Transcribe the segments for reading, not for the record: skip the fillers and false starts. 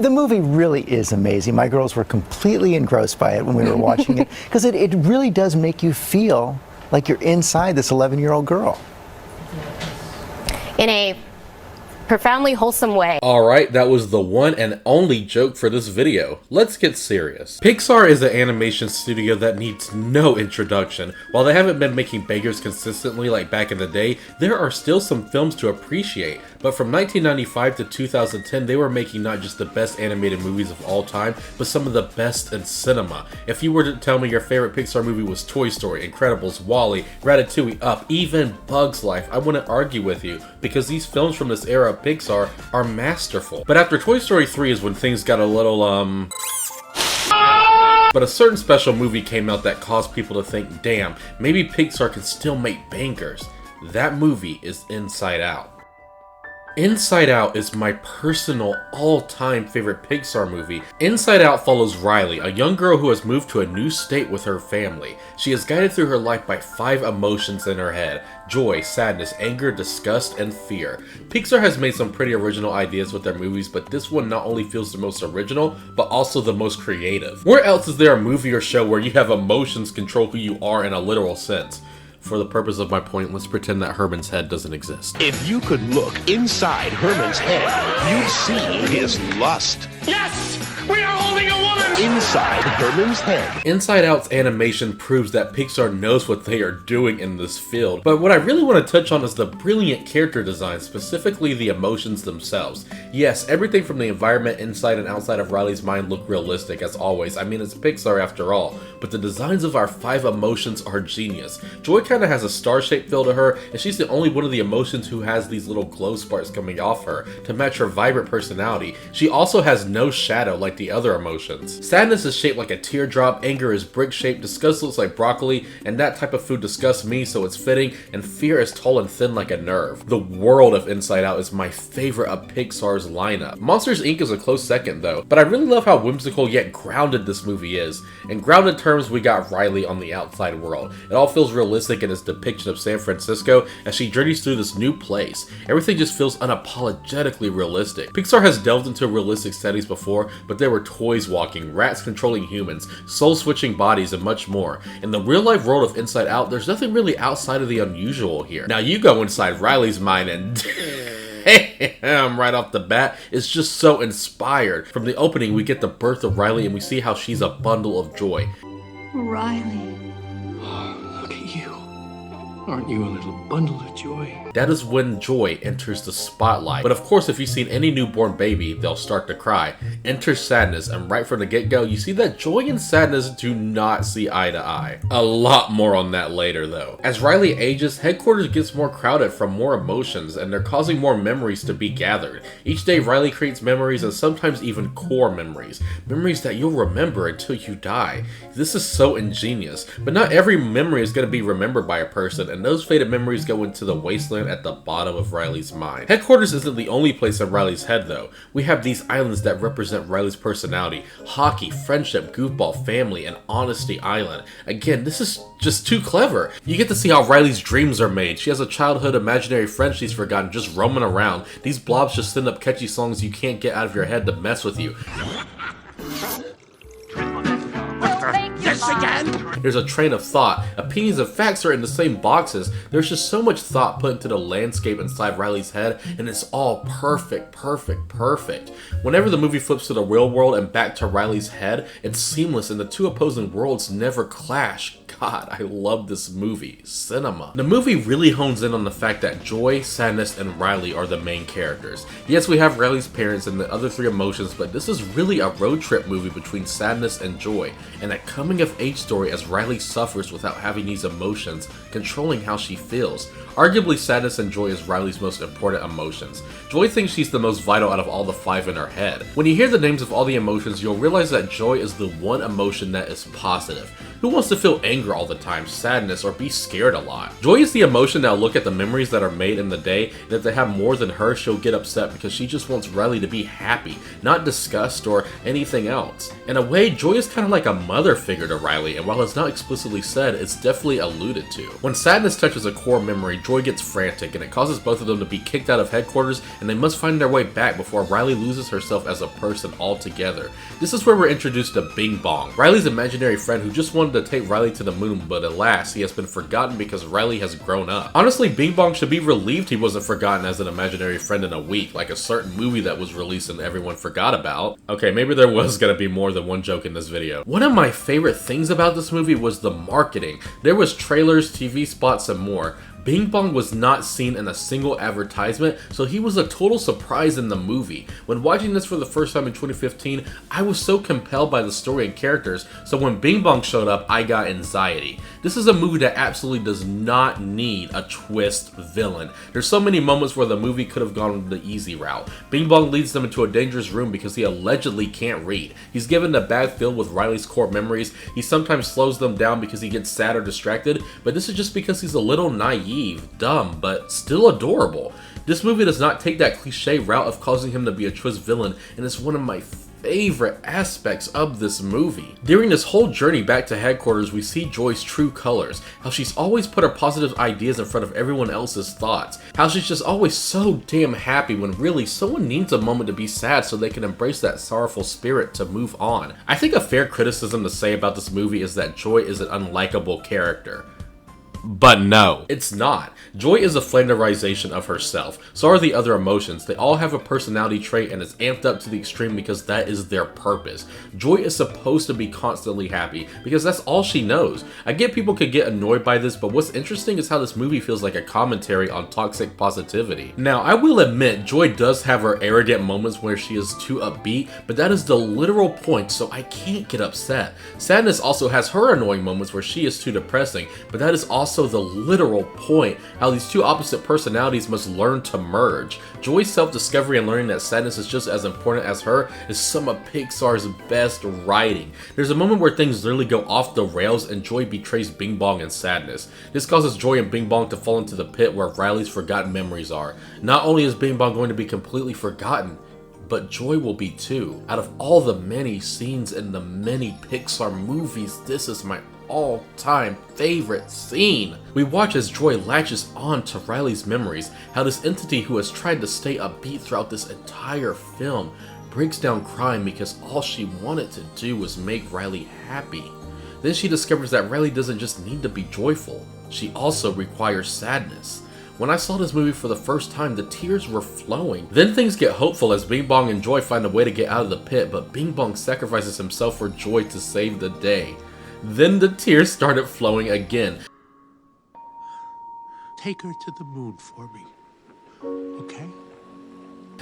The movie really is amazing. My girls were completely engrossed by it when we were watching it, because it really does make you feel like you're inside this 11-year-old girl. In a profoundly wholesome way. Alright, that was the one and only joke for this video. Let's get serious. Pixar is an animation studio that needs no introduction. While they haven't been making bangers consistently like back in the day, there are still some films to appreciate. But from 1995 to 2010, they were making not just the best animated movies of all time, but some of the best in cinema. If you were to tell me your favorite Pixar movie was Toy Story, Incredibles, WALL-E, Ratatouille, Up, even Bug's Life, I wouldn't argue with you, because these films from this era of Pixar are masterful. But after Toy Story 3 is when things got a little, But a certain special movie came out that caused people to think, damn, maybe Pixar can still make bangers. That movie is Inside Out. Inside Out is my personal all-time favorite Pixar movie. Inside Out follows Riley, a young girl who has moved to a new state with her family. She is guided through her life by 5 emotions in her head: joy, sadness, anger, disgust, and fear. Pixar has made some pretty original ideas with their movies, but this one not only feels the most original, but also the most creative. Where else is there a movie or show where you have emotions control who you are in a literal sense? For the purpose of my point, let's pretend that Herman's head doesn't exist. If you could look inside Herman's head, you'd see his lust. Yes! We are holding a woman! Inside Herman's head. Inside Out's animation proves that Pixar knows what they are doing in this field, but what I really want to touch on is the brilliant character design, specifically the emotions themselves. Yes, everything from the environment inside and outside of Riley's mind look realistic as always. I mean, it's Pixar after all, but the designs of our 5 emotions are genius. Joy kind of has a star-shaped feel to her, and she's the only one of the emotions who has these little glow sparks coming off her to match her vibrant personality. She also has no shadow like the other emotions. Sadness is shaped like a teardrop, anger is brick-shaped, disgust looks like broccoli, and that type of food disgusts me, so it's fitting, and fear is tall and thin like a nerve. The world of Inside Out is my favorite of Pixar's lineup. Monsters Inc. is a close second though, but I really love how whimsical yet grounded this movie is. In grounded terms, we got Riley on the outside world. It all feels realistic in its depiction of San Francisco as she journeys through this new place. Everything just feels unapologetically realistic. Pixar has delved into realistic settings before, but there were toys walking, rats controlling humans, soul-switching bodies, and much more. In the real-life world of Inside Out, there's nothing really outside of the unusual here. Now you go inside Riley's mind and right off the bat, it's just so inspired. From the opening, we get the birth of Riley and we see how she's a bundle of joy. Riley. Look at you. Aren't you a little bundle of joy? That is when joy enters the spotlight. But of course, if you've seen any newborn baby, they'll start to cry. Enter sadness, and right from the get-go, you see that joy and sadness do not see eye to eye. A lot more on that later, though. As Riley ages, headquarters gets more crowded from more emotions, and they're causing more memories to be gathered. Each day, Riley creates memories, and sometimes even core memories. Memories that you'll remember until you die. This is so ingenious, but not every memory is going to be remembered by a person, and those faded memories go into the wasteland at the bottom of Riley's mind. Headquarters isn't the only place in Riley's head though. We have these islands that represent Riley's personality: hockey, friendship, goofball, family, and honesty island. Again, this is just too clever. You get to see how Riley's dreams are made. She has a childhood imaginary friend she's forgotten just roaming around. These blobs just send up catchy songs you can't get out of your head to mess with you. This again? There's a train of thought. Opinions and facts are in the same boxes. There's just so much thought put into the landscape inside Riley's head, and it's all perfect, perfect, perfect. Whenever the movie flips to the real world and back to Riley's head, it's seamless and the two opposing worlds never clash. God, I love this movie. Cinema. The movie really hones in on the fact that joy, sadness, and Riley are the main characters. Yes, we have Riley's parents and the other 3 emotions, but this is really a road trip movie between sadness and joy, and a coming of age story as Riley suffers without having these emotions controlling how she feels. Arguably, sadness and joy is Riley's most important emotions. Joy thinks she's the most vital out of all the 5 in her head. When you hear the names of all the emotions, you'll realize that joy is the one emotion that is positive. Who wants to feel anger all the time, sadness, or be scared a lot? Joy is the emotion that'll look at the memories that are made in the day, and if they have more than her, she'll get upset because she just wants Riley to be happy, not disgust or anything else. In a way, Joy is kind of like a mother figure to Riley, and while it's not explicitly said, it's definitely alluded to. When sadness touches a core memory, Joy gets frantic, and it causes both of them to be kicked out of headquarters, and they must find their way back before Riley loses herself as a person altogether. This is where we're introduced to Bing Bong, Riley's imaginary friend who just wanted to take Riley to the moon, but alas, he has been forgotten because Riley has grown up. Honestly, Bing Bong should be relieved he wasn't forgotten as an imaginary friend in a week, like a certain movie that was released and everyone forgot about. Okay, maybe there was gonna be more than one joke in this video. One of my favorite things about this movie was the marketing. There was trailers, TV spots, and more. Bing Bong was not seen in a single advertisement, so he was a total surprise in the movie. When watching this for the first time in 2015, I was so compelled by the story and characters, so when Bing Bong showed up, I got anxiety. This is a movie that absolutely does not need a twist villain. There's so many moments where the movie could have gone the easy route. Bing Bong leads them into a dangerous room because he allegedly can't read. He's given a bag filled with Riley's core memories. He sometimes slows them down because he gets sad or distracted, but this is just because he's a little naive, dumb, but still adorable. This movie does not take that cliche route of causing him to be a twist villain, and it's one of my favorite aspects of this movie. During this whole journey back to headquarters, we see Joy's true colors, how she's always put her positive ideas in front of everyone else's thoughts, how she's just always so damn happy when really someone needs a moment to be sad so they can embrace that sorrowful spirit to move on. I think a fair criticism to say about this movie is that Joy is an unlikable character. But no, it's not. Joy is a flanderization of herself. So are the other emotions. They all have a personality trait and it's amped up to the extreme because that is their purpose. Joy is supposed to be constantly happy because that's all she knows. I get people could get annoyed by this, but what's interesting is how this movie feels like a commentary on toxic positivity. Now, I will admit, Joy does have her arrogant moments where she is too upbeat, but that is the literal point, so I can't get upset. Sadness also has her annoying moments where she is too depressing, but that is also the literal point, how these two opposite personalities must learn to merge. Joy's self-discovery and learning that sadness is just as important as her is some of Pixar's best writing. There's a moment where things literally go off the rails and Joy betrays Bing Bong in sadness. This causes Joy and Bing Bong to fall into the pit where Riley's forgotten memories are. Not only is Bing Bong going to be completely forgotten, but Joy will be too. Out of all the many scenes in the many Pixar movies, this is my all-time favorite scene. We watch as Joy latches on to Riley's memories, how this entity who has tried to stay upbeat throughout this entire film breaks down crying because all she wanted to do was make Riley happy. Then she discovers that Riley doesn't just need to be joyful, she also requires sadness. When I saw this movie for the first time, the tears were flowing. Then things get hopeful as Bing Bong and Joy find a way to get out of the pit, but Bing Bong sacrifices himself for Joy to save the day. Then the tears started flowing again. Take her to the moon for me, okay?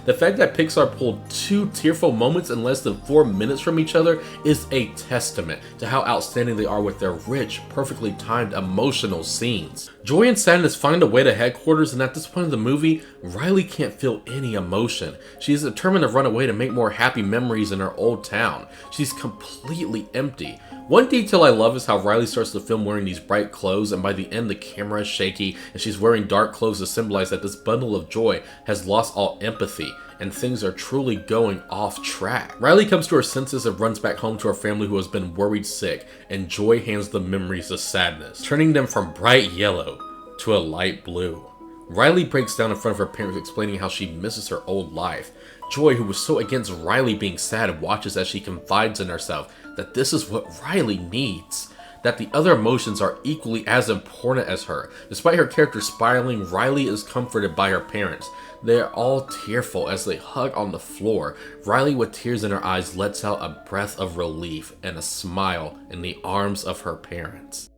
The fact that Pixar pulled two tearful moments in less than 4 minutes from each other is a testament to how outstanding they are with their rich, perfectly timed emotional scenes. Joy and sadness find a way to headquarters, and at this point of the movie, Riley can't feel any emotion. She is determined to run away to make more happy memories in her old town. She's completely empty. One detail I love is how Riley starts the film wearing these bright clothes, and by the end the camera is shaky and she's wearing dark clothes to symbolize that this bundle of joy has lost all empathy and things are truly going off track. Riley comes to her senses and runs back home to her family who has been worried sick, and Joy hands the memories of sadness, turning them from bright yellow to a light blue. Riley breaks down in front of her parents explaining how she misses her old life. Joy, who was so against Riley being sad, watches as she confides in herself that this is what Riley needs. That the other emotions are equally as important as her. Despite her character spiraling, Riley is comforted by her parents. They are all tearful as they hug on the floor. Riley, with tears in her eyes, lets out a breath of relief and a smile in the arms of her parents.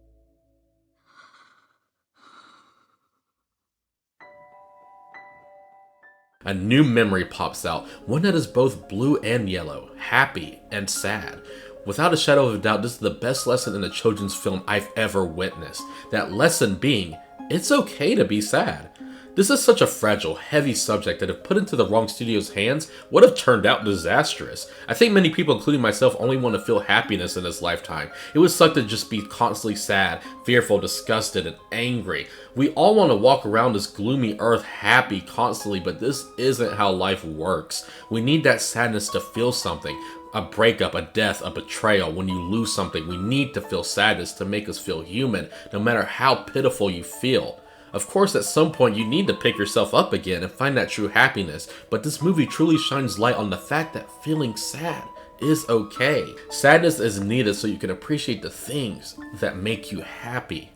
A new memory pops out, one that is both blue and yellow, happy and sad. Without a shadow of a doubt, this is the best lesson in a children's film I've ever witnessed. That lesson being, it's okay to be sad. This is such a fragile, heavy subject that if put into the wrong studio's hands, would have turned out disastrous. I think many people, including myself, only want to feel happiness in this lifetime. It would suck to just be constantly sad, fearful, disgusted, and angry. We all want to walk around this gloomy earth happy constantly, but this isn't how life works. We need that sadness to feel something. A breakup, a death, a betrayal. When you lose something, we need to feel sadness to make us feel human, no matter how pitiful you feel. Of course, at some point you need to pick yourself up again and find that true happiness, but this movie truly shines light on the fact that feeling sad is okay. Sadness is needed so you can appreciate the things that make you happy.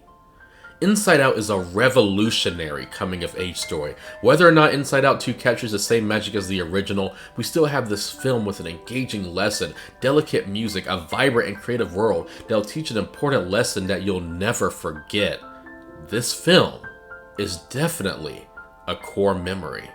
Inside Out is a revolutionary coming-of-age story. Whether or not Inside Out 2 captures the same magic as the original, we still have this film with an engaging lesson, delicate music, a vibrant and creative world that'll teach an important lesson that you'll never forget. This film is definitely a core memory.